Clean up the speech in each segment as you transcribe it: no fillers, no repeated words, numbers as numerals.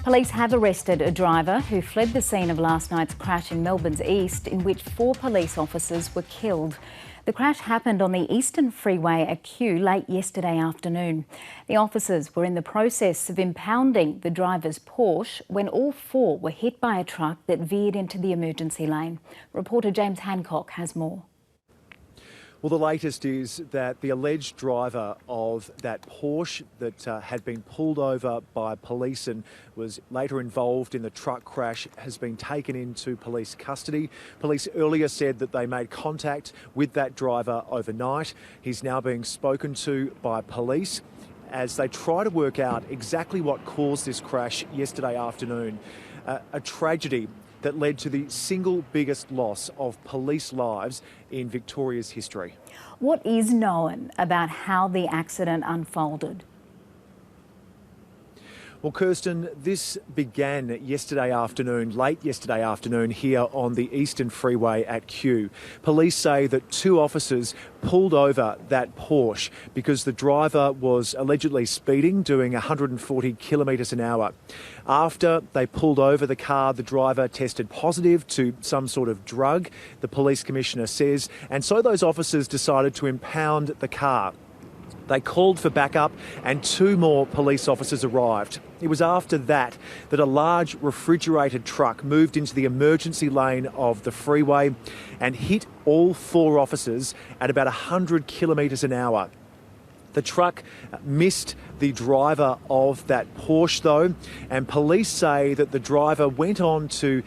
Police have arrested a driver who fled the scene of last night's crash in Melbourne's east, in which 4 police officers were killed. The crash happened on the Eastern Freeway at Kew late yesterday afternoon. The officers were in the process of impounding the driver's Porsche when all 4 were hit by a truck that veered into the emergency lane. Reporter James Hancock has more. Well, the latest is that the alleged driver of that Porsche that had been pulled over by police and was later involved in the truck crash has been taken into police custody. Police earlier said that they made contact with that driver overnight. He's now being spoken to by police as they try to work out exactly what caused this crash yesterday afternoon. A tragedy that led to the single biggest loss of police lives in Victoria's history. What is known about how the accident unfolded? Well, Kirsten, this began late yesterday afternoon here on the Eastern Freeway at Kew. Police say that 2 officers pulled over that Porsche because the driver was allegedly speeding, doing 140 kilometres an hour. After they pulled over the car, the driver tested positive to some sort of drug, the police commissioner says, and so those officers decided to impound the car. They called for backup and 2 more police officers arrived. It was after that that a large refrigerated truck moved into the emergency lane of the freeway and hit all 4 officers at about 100 kilometres an hour. The truck missed the driver of that Porsche though, and police say that the driver went on to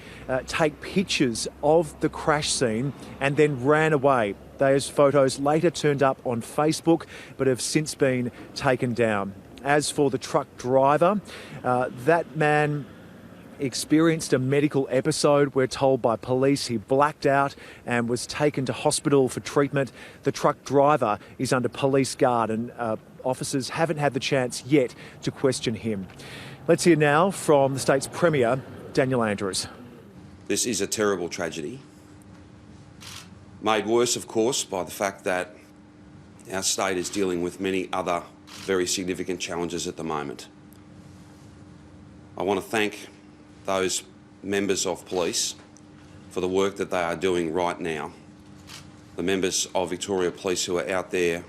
take pictures of the crash scene and then ran away. Those photos later turned up on Facebook but have since been taken down. As for the truck driver, that man experienced a medical episode, we're told by police. He blacked out and was taken to hospital for treatment. The truck driver is under police guard and officers haven't had the chance yet to question him. Let's hear now from the state's Premier, Daniel Andrews. This is a terrible tragedy, made worse, of course, by the fact that our state is dealing with many other very significant challenges at the moment. I want to thank those members of police for the work that they are doing right now. The members of Victoria Police who are out there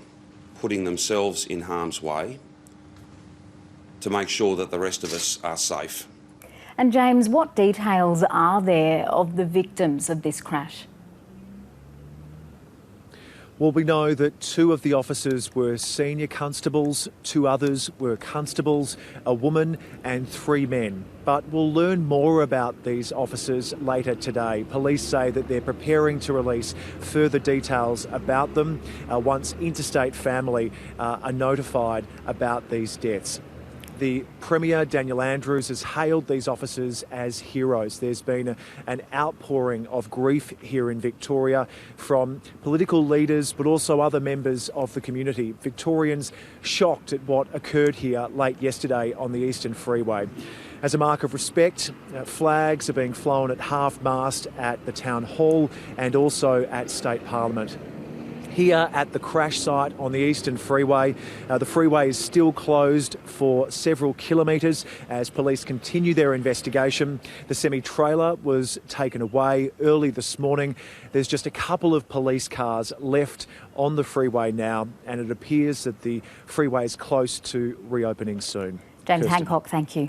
putting themselves in harm's way to make sure that the rest of us are safe. And James, what details are there of the victims of this crash? Well, we know that 2 of the officers were senior constables, 2 others were constables, a woman and 3 men. But we'll learn more about these officers later today. Police say that they're preparing to release further details about them once interstate family are notified about these deaths. The Premier, Daniel Andrews, has hailed these officers as heroes. There's been an outpouring of grief here in Victoria from political leaders but also other members of the community. Victorians shocked at what occurred here late yesterday on the Eastern Freeway. As a mark of respect, flags are being flown at half-mast at the Town Hall and also at State Parliament. Here at the crash site on the Eastern Freeway, the freeway is still closed for several kilometres as police continue their investigation. The semi-trailer was taken away early this morning. There's just a couple of police cars left on the freeway now, and it appears that the freeway is close to reopening soon. James Hancock, thank you.